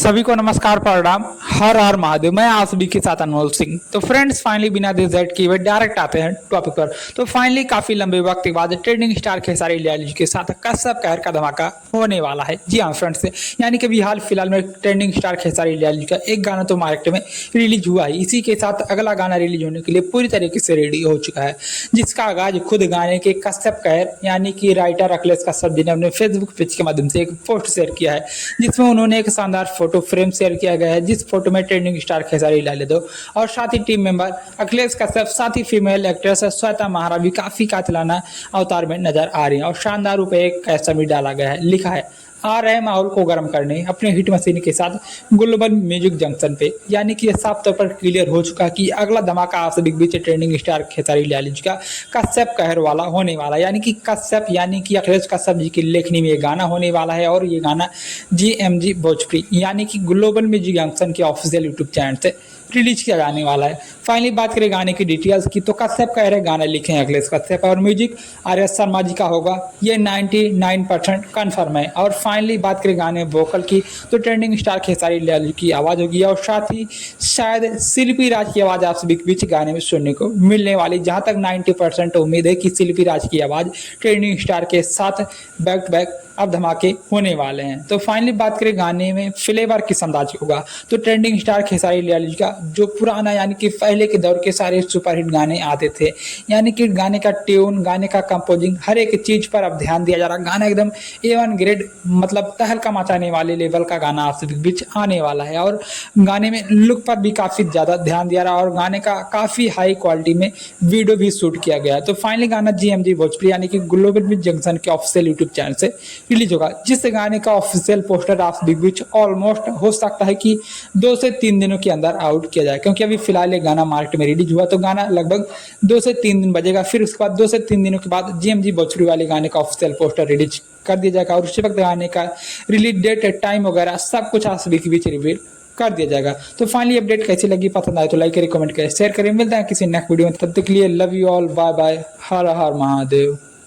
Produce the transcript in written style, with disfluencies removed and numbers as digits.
सभी को नमस्कार प्रणाम। हर हर महादेव। मैं आप सभी के साथ अनमोल सिंह। तो फ्रेंड्स फाइनली बिना देर जेड किए डायरेक्ट आते हैं टॉपिक पर। तो फाइनली काफी लंबे वक्त के बाद ट्रेंडिंग स्टार खेसारी लाल जी के साथ कसब कहर का धमाका होने वाला है। जी हाँ फ्रेंड्स, यानी कि अभी हाल फिलहाल में ट्रेंडिंग स्टार खेसारी लाल जी का एक गाना तो मार्केट में रिलीज हुआ है। इसी के साथ अगला गाना रिलीज होने के लिए पूरी तरीके से रेडी हो चुका है, जिसका आगाज खुद गाने के कसब कहर यानी कि राइटर अखिलेश कश्यप जी ने अपने फेसबुक पेज के माध्यम से एक पोस्ट शेयर किया है, जिसमें उन्होंने एक शानदार फोटो फ्रेम शेयर किया गया है, जिस फोटो में ट्रेंडिंग स्टार खेसारी लाल यादव और साथ ही टीम मेंबर अखिलेश कश्यप, साथ ही फीमेल एक्ट्रेस श्वेता महारा भी काफी कातिलाना अवतार में नजर आ रही है। और शानदार रूप एक कैप्शन भी डाला गया है, लिखा है आ रहे माहौल को गर्म करने अपने हिट मशीन के साथ ग्लोबल म्यूजिक जंक्शन पे। यानी कि साफ तौर पर क्लियर हो चुका कि अगला धमाका आप सभी के बीच ट्रेंडिंग स्टार खेसारी लाल जी का कश्यप कहर वाला होने वाला। यानी कि कश्यप यानी कि अखिलेश कश्यप जी की लेखनी में ये गाना होने वाला है, और ये गाना GMG भोजपुरी यानी कि ग्लोबल म्यूजिक जंक्शन के ऑफिशियल यूट्यूब चैनल से रिलीज किया जाने वाला है। फाइनली बात करें गाने की डिटेल्स की, तो कश्यप कह रहे गाना लिखे हैं अखिलेश कश्यप और म्यूजिक RS शर्मा जी का होगा, ये 99% कन्फर्म है। और फाइनली बात करें गाने वोकल की, तो ट्रेंडिंग स्टार खेसारी लाल जी की आवाज़ होगी, और साथ ही शायद शिल्पी राज की आवाज़ आप सभी के बीच गाने में सुनने को मिलने वाली। जहाँ तक 90% उम्मीद है कि शिल्पी राज की आवाज़ ट्रेंडिंग स्टार के साथ बैक टू बैक अब धमाके होने वाले हैं। तो फाइनली बात करें गाने में फ्लेवर किस अंदाज की होगा, तो ट्रेंडिंग स्टार खेसारी लाल जी का जो पुराना यानी कि पहले के दौर के सारे सुपरहिट गाने आते थे, यानी कि गाने का ट्यून, गाने का कंपोजिंग, हर एक चीज पर अब ध्यान दिया जा रहा है। गाना एकदम A1 ग्रेड मतलब तहलका मचाने वाले लेवल का गाना आप सभी के बीच आने वाला है। और गाने में लुक पर भी काफी ज्यादा ध्यान दिया रहा, और गाने का काफी हाई क्वालिटी में वीडियो भी शूट किया गया। तो फाइनली गाना GMG भोजपुरी यानी कि ग्लोबल म्यूजिक जंक्शन के ऑफिशियल यूट्यूब चैनल से रिलीज होगा, जिस गाने का ऑफिशियल पोस्टर आप सभी के बीच ऑलमोस्ट हो सकता है कि 2 से 3 दिनों के अंदर आउट किया जाए, क्योंकि अभी फिलहाल ये गाना मार्केट में रिलीज हुआ, तो गाना लगभग 2 से 3 दिन बजेगा। फिर उसके बाद 2 से 3 दिनों के बाद GMG भोजपुरी वाले गाने का ऑफिशियल पोस्टर रिलीज कर दिया जाएगा, और उसी वक्त गाने का रिलीज डेट, टाइम वगैरह सब कुछ आप सभी के बीच रिवील कर दिया जाएगा। तो फाइनली अपडेट कैसी लगी, पसंद आए तो लाइक करें, कमेंट करें, शेयर करें। मिलता है किसी नेक्स्ट वीडियो में, तब तक के लिए love you all, bye bye, हर हर महादेव।